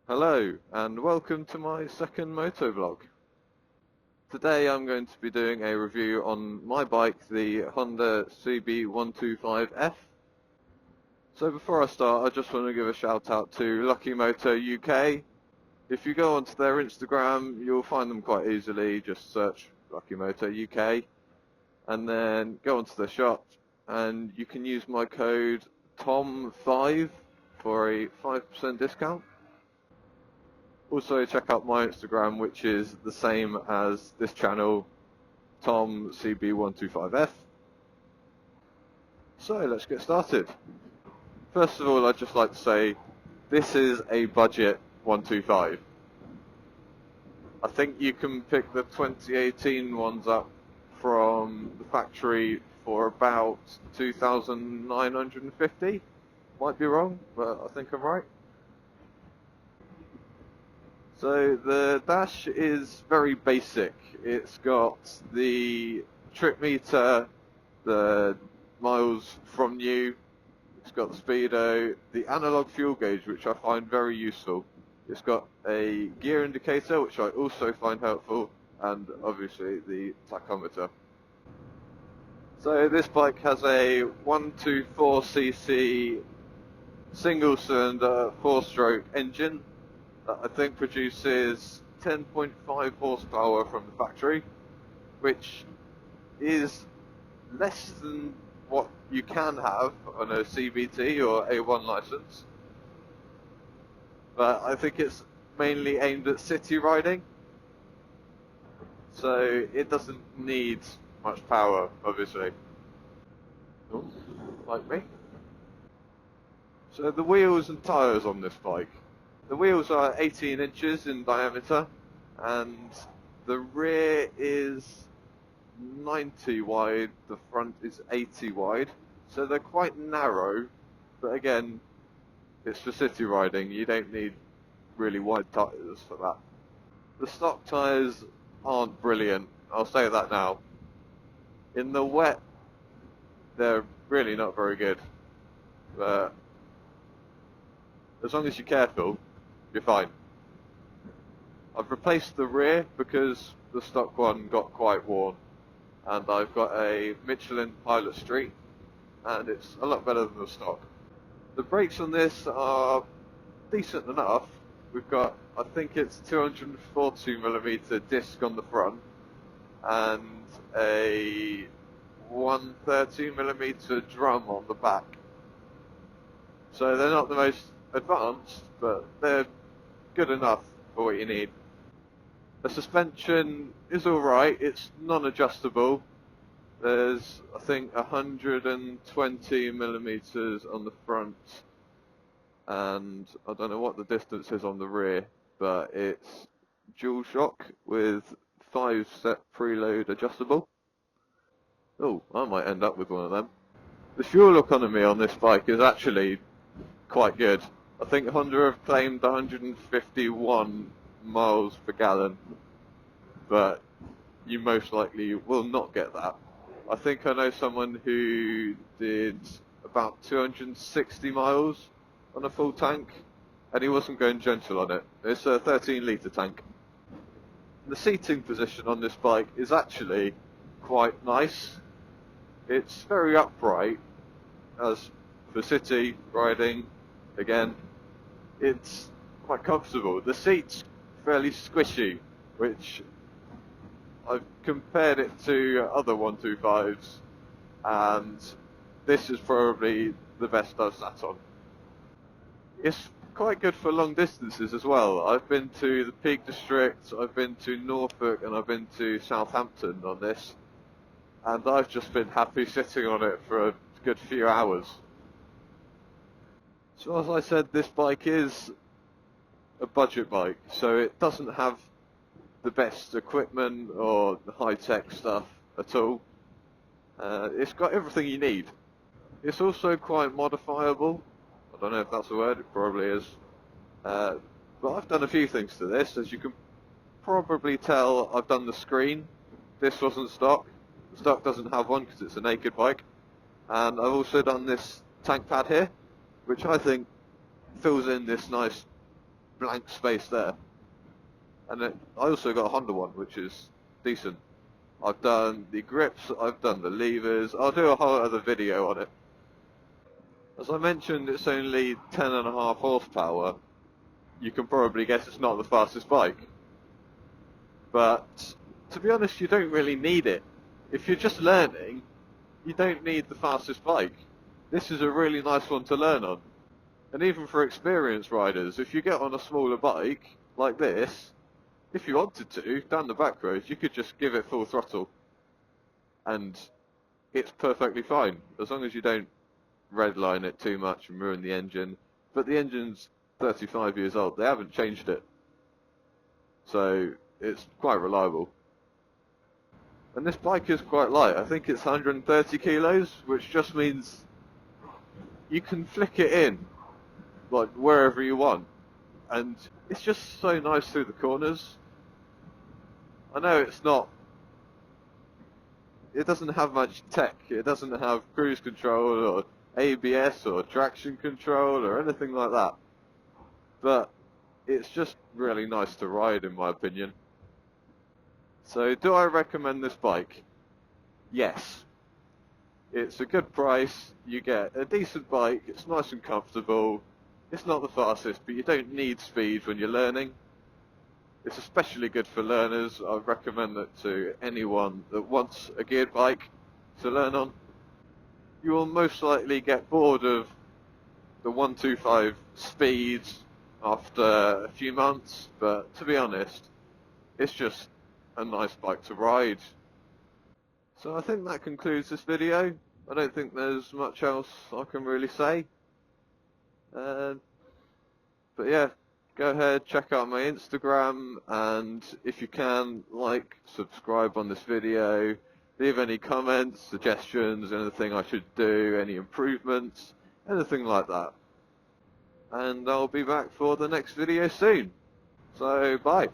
Hello and welcome to my second motovlog. Today I'm going to be doing a review on my bike, the Honda CB125F. So before I start, I just want to give a shout out to Lucky Moto UK. If you go onto their Instagram, you'll find them quite easily. Just search Lucky Moto UK and then go onto the shop and you can use my code TOM5 for a 5% discount. Also check out my Instagram, which is the same as this channel, Tom CB125F. So let's get started. First of all, I'd just like to say this is a budget 125. I think you can pick the 2018 ones up from the factory for about 2,950. Might be wrong, but I think I'm right. So the dash is very basic. It's got the trip meter, the miles from new, it's got the speedo, the analog fuel gauge, which I find very useful. It's got a gear indicator, which I also find helpful, and obviously the tachometer. So this bike has a 124cc single-cylinder 4-stroke engine that I think produces 10.5 horsepower from the factory, which is less than what you can have on a CVT or A1 license. But I think it's mainly aimed at city riding, so it doesn't need much power, obviously. Ooh, like me. So the wheels and tyres on this bike. The wheels are 18 inches in diameter and the rear is 90 wide, the front is 80 wide, so they're quite narrow, but again, it's for city riding, you don't need really wide tyres for that. The stock tyres aren't brilliant, I'll say that now. In the wet, they're really not very good, but as long as you're careful, you're fine. I've replaced the rear because the stock one got quite worn, and I've got a Michelin Pilot Street, and it's a lot better than the stock. The brakes on this are decent enough. We've got, I think it's 240mm disc on the front, and a 130mm drum on the back. So they're not the most advanced, but they're good enough for what you need. The suspension is alright, it's non-adjustable. There's, I think, 120mm on the front, and I don't know what the distance is on the rear, but it's dual shock with 5-step preload adjustable. Oh, I might end up with one of them. The fuel economy on this bike is actually quite good. I think Honda have claimed 151 miles per gallon, but you most likely will not get that. I think I know someone who did about 260 miles on a full tank, and he wasn't going gentle on it. It's a 13-litre tank. The seating position on this bike is actually quite nice. It's very upright, as for city riding, again, it's quite comfortable. The seat's fairly squishy, which I've compared it to other 125s, and this is probably the best I've sat on. It's quite good for long distances as well. I've been to the Peak District, I've been to Norfolk, and I've been to Southampton on this, and I've just been happy sitting on it for a good few hours. So as I said, this bike is a budget bike, so it doesn't have the best equipment or the high-tech stuff at all. It's got everything you need. It's also quite modifiable. I don't know if that's a word, it probably is. But I've done a few things to this. As you can probably tell, I've done the screen. This wasn't stock. The stock doesn't have one because it's a naked bike. And I've also done this tank pad here, which I think fills in this nice blank space there. And I also got a Honda one, which is decent. I've done the grips, I've done the levers, I'll do a whole other video on it. As I mentioned, it's only 10.5 horsepower. You can probably guess it's not the fastest bike. But, to be honest, you don't really need it. If you're just learning, you don't need the fastest bike. This is a really nice one to learn on. And even for experienced riders, if you get on a smaller bike, like this, if you wanted to, down the back roads, you could just give it full throttle. And it's perfectly fine, as long as you don't redline it too much and ruin the engine. But the engine's 35 years old, they haven't changed it. So it's quite reliable. And this bike is quite light. I think it's 130 kilos, which just means you can flick it in, like wherever you want. And it's just so nice through the corners. I know it doesn't have much tech. It doesn't have cruise control or ABS or traction control or anything like that. But it's just really nice to ride, in my opinion. So do I recommend this bike? Yes. It's a good price, you get a decent bike, it's nice and comfortable, it's not the fastest, but you don't need speed when you're learning. It's especially good for learners. I recommend it to anyone that wants a geared bike to learn on. You will most likely get bored of the 125 speeds after a few months, but to be honest, it's just a nice bike to ride. So I think that concludes this video. I don't think there's much else I can really say. But yeah, go ahead, check out my Instagram, and if you can, like, subscribe on this video, leave any comments, suggestions, anything I should do, any improvements, anything like that. And I'll be back for the next video soon. So, bye.